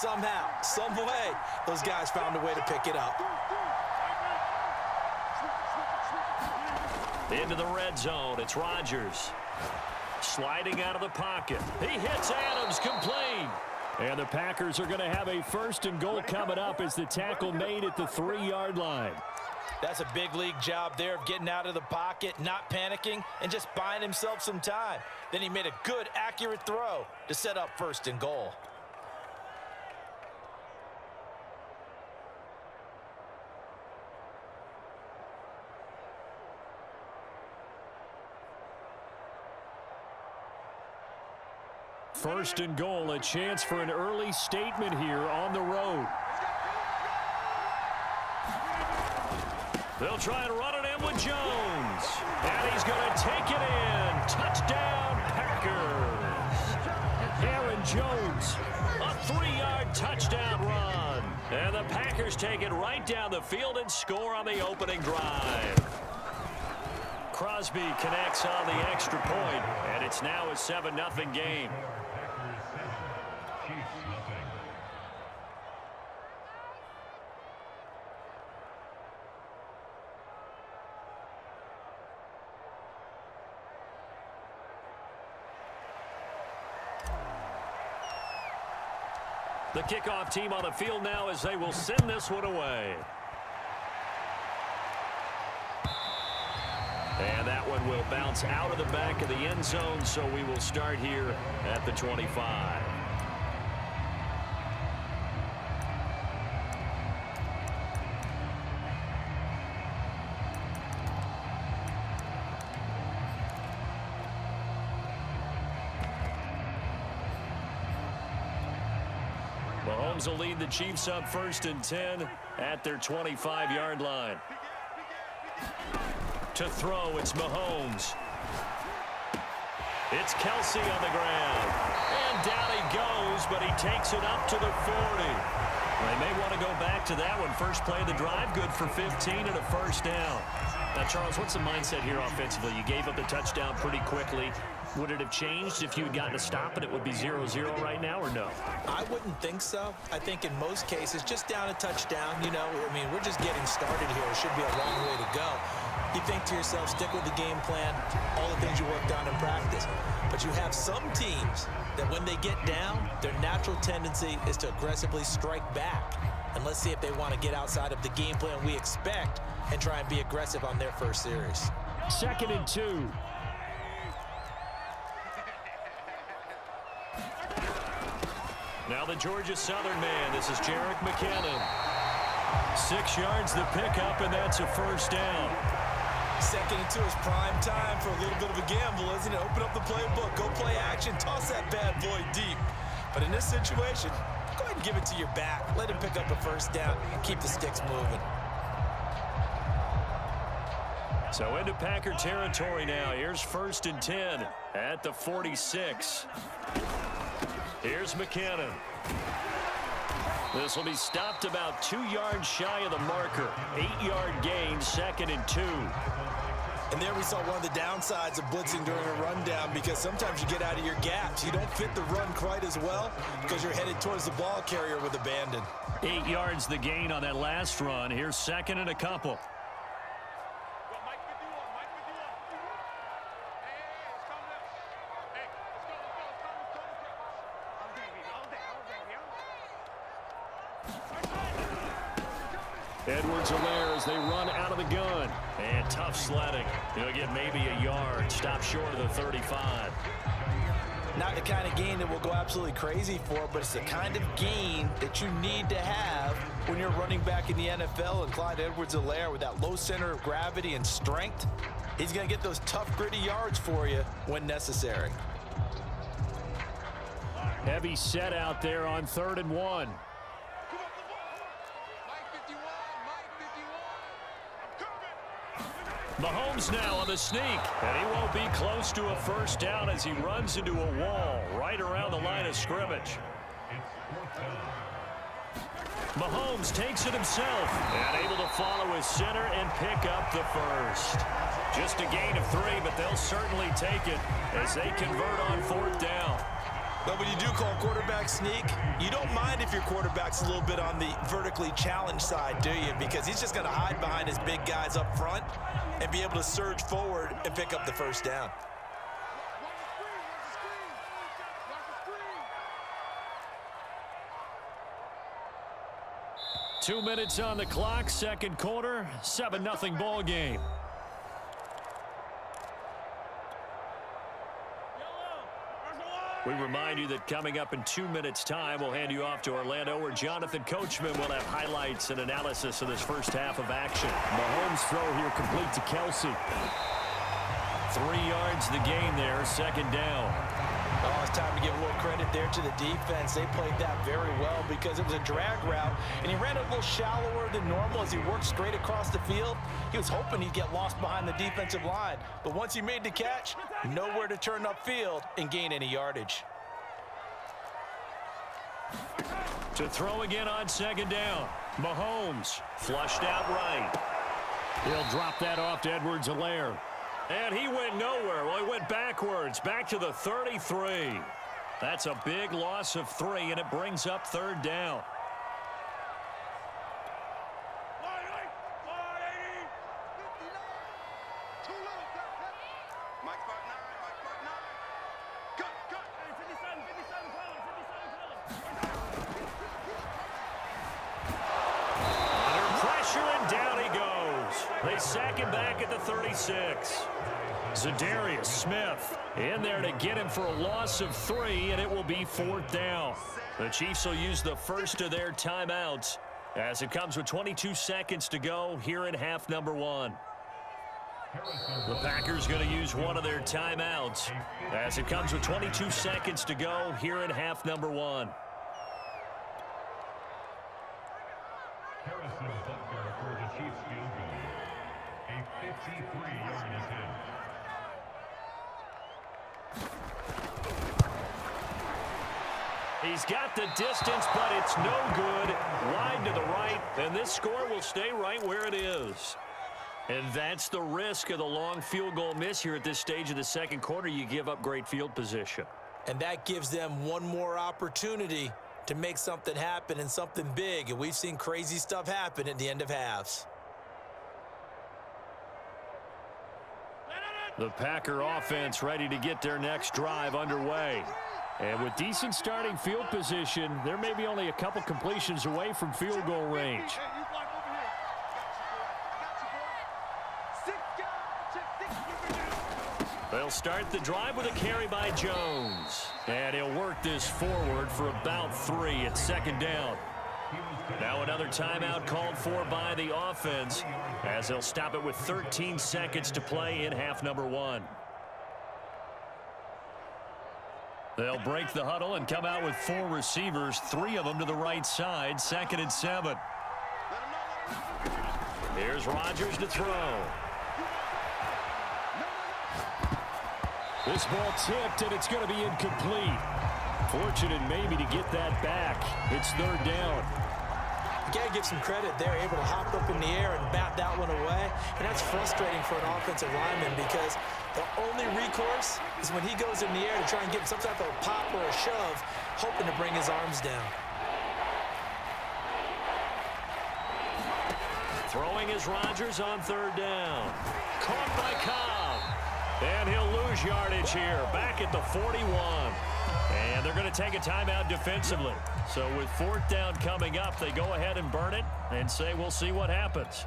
Somehow, some way, those guys found a way to pick it up. Into the red zone, it's Rodgers. Sliding out of the pocket. He hits Adams complete. And the Packers are going to have a 1st and goal coming up as the tackle made at the 3-yard line. That's a big league job there of getting out of the pocket, not panicking, and just buying himself some time. Then he made a good, accurate throw to set up 1st and goal. First and goal, a chance for an early statement here on the road. They'll try and run it in with Jones. And he's going to take it in. Touchdown, Packers. Aaron Jones, a 3-yard touchdown run. And the Packers take it right down the field and score on the opening drive. Crosby connects on the extra point, and it's now a 7-0 game. The kickoff team on the field now as they will send this one away. And that one will bounce out of the back of the end zone, so we will start here at the 25. Mahomes will lead the Chiefs up 1st and 10 at their 25-yard line. To throw, it's Mahomes. It's Kelsey on the ground. And down he goes, but he takes it up to the 40. They may want to go back to that one. First play of the drive, good for 15 and a 1st down. Now, Charles, what's the mindset here offensively? You gave up the touchdown pretty quickly. Would it have changed if you had gotten a stop and it would be 0-0 right now, or no? I wouldn't think so. I think in most cases, just down a touchdown, you know, I mean, we're just getting started here. It should be a long way to go. You think to yourself, stick with the game plan, all the things you worked on in practice. But you have some teams that when they get down, their natural tendency is to aggressively strike back. And let's see if they want to get outside of the game plan we expect and try and be aggressive on their first series. 2nd and 2. Now the Georgia Southern man. This is Jerick McKinnon. 6 yards the pickup, and that's a 1st down. 2nd and 2 is prime time for a little bit of a gamble, isn't it? Open up the playbook, go play action, toss that bad boy deep. But in this situation, go ahead and give it to your back. Let him pick up a 1st down and keep the sticks moving. So into Packer territory now. Here's 1st and 10 at the 46. Here's McKinnon. This will be stopped about 2 yards shy of the marker. 8-yard gain, 2nd and 2. And there we saw one of the downsides of blitzing during a rundown, because sometimes you get out of your gaps. You don't fit the run quite as well because you're headed towards the ball carrier with abandon. 8 yards the gain on that last run. Here's 2nd and a couple. Edwards-Helaire as they run out of the gun. And tough sledding. He'll get maybe a yard. Stop short of the 35. Not the kind of gain that will go absolutely crazy for, but it's the kind of gain that you need to have when you're running back in the NFL. And Clyde Edwards-Helaire, with that low center of gravity and strength, he's going to get those tough, gritty yards for you when necessary. Heavy set out there on 3rd and 1. Mahomes now on the sneak, and he won't be close to a 1st down as he runs into a wall right around the line of scrimmage. Mahomes takes it himself and able to follow his center and pick up the 1st. Just a gain of 3, but they'll certainly take it as they convert on 4th down. But when you do call quarterback sneak, you don't mind if your quarterback's a little bit on the vertically challenged side, do you? Because he's just going to hide behind his big guys up front and be able to surge forward and pick up the first down. Two minutes on the clock, second quarter, 7-0 ball game. We remind you that coming up in 2 minutes' time, we'll hand you off to Orlando, where Jonathan Coachman will have highlights and analysis of this first half of action. Mahomes' throw here complete to Kelsey. 3 yards the gain there, second down. Oh, it's time to give a little credit there to the defense. They played that very well because it was a drag route, and he ran a little shallower than normal as he worked straight across the field. He was hoping he'd get lost behind the defensive line, but once he made the catch, nowhere to turn upfield and gain any yardage. To throw again on second down. Mahomes flushed out right. He'll drop that off to Edwards-Helaire. And he went nowhere. Well, he went backwards, back to the 33. That's a big loss of 3, and it brings up third down. Under pressure, and down he goes. They sack him back at the 36. Zadarius Smith in there to get him for a loss of 3, and it will be fourth down. The Chiefs will use the first of their timeouts as it comes with 22 seconds to go here in half number 1. The Packers going to use one of their timeouts as it comes with 22 seconds to go here in half number 1. He's got the distance, but it's no good. Wide to the right, and this score will stay right where it is. And that's the risk of the long field goal miss here at this stage of the second quarter. You give up great field position. And that gives them one more opportunity to make something happen and something big. And we've seen crazy stuff happen at the end of halves. The Packer offense ready to get their next drive underway. And with decent starting field position, they're maybe only a couple completions away from field goal range. They'll start the drive with a carry by Jones. And he'll work this forward for about 3 at second down. Now another timeout called for by the offense as they'll stop it with 13 seconds to play in half number 1. They'll break the huddle and come out with 4 receivers, 3 of them to the right side, 2nd and 7. Here's Rodgers to throw. This ball tipped, and it's going to be incomplete. Fortunate maybe to get that back. It's third down. You got to give some credit. They're able to hop up in the air and bat that one away. And that's frustrating for an offensive lineman because the only recourse is when he goes in the air to try and get some type of a pop or a shove, hoping to bring his arms down. Throwing is Rodgers on third down. Caught by Cobb. And he'll lose yardage here, back at the 41. And they're going to take a timeout defensively. So with fourth down coming up, they go ahead and burn it and say we'll see what happens.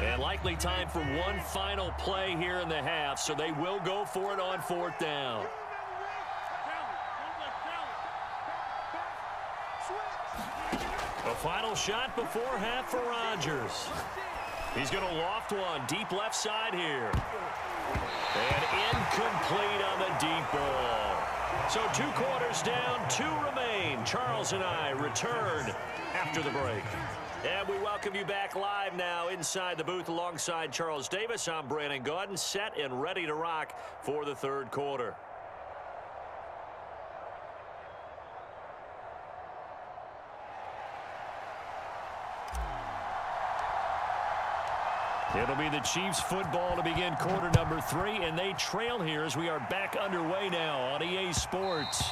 And likely time for one final play here in the half, so they will go for it on fourth down. A final shot before half for Rodgers. He's going to loft one deep left side here. And incomplete on the deep ball. So 2 quarters down, 2 remain. Charles and I return after the break. And we welcome you back live now inside the booth alongside Charles Davis. I'm Brandon Gaudin, set and ready to rock for the third quarter. It'll be the Chiefs football to begin quarter number 3, and they trail here as we are back underway now on EA Sports.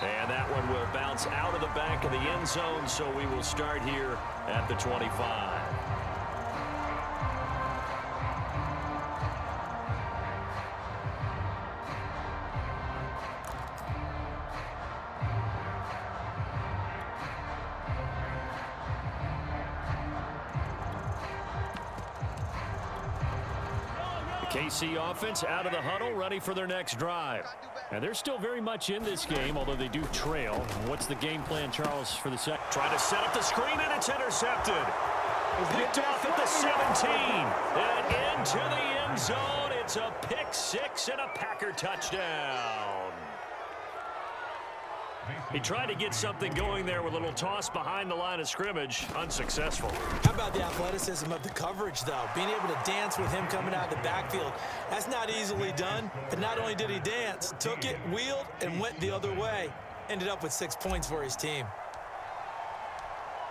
And that one will bounce out of the back of the end zone, so we will start here at the 25. KC offense out of the huddle, ready for their next drive. And they're still very much in this game, although they do trail. What's the game plan, Charles, for the second? Trying to set up the screen, and it's intercepted. Picked off at the 17. And into the end zone. It's a pick six and a Packer touchdown. He tried to get something going there with a little toss behind the line of scrimmage. Unsuccessful. How about the athleticism of the coverage, though? Being able to dance with him coming out of the backfield. That's not easily done. But not only did he dance, took it, wheeled, and went the other way. Ended up with 6 points for his team.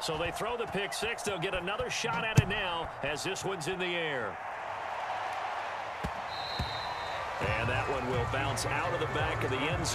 So they throw the pick six. They'll get another shot at it now as this one's in the air. And that one will bounce out of the back of the end zone.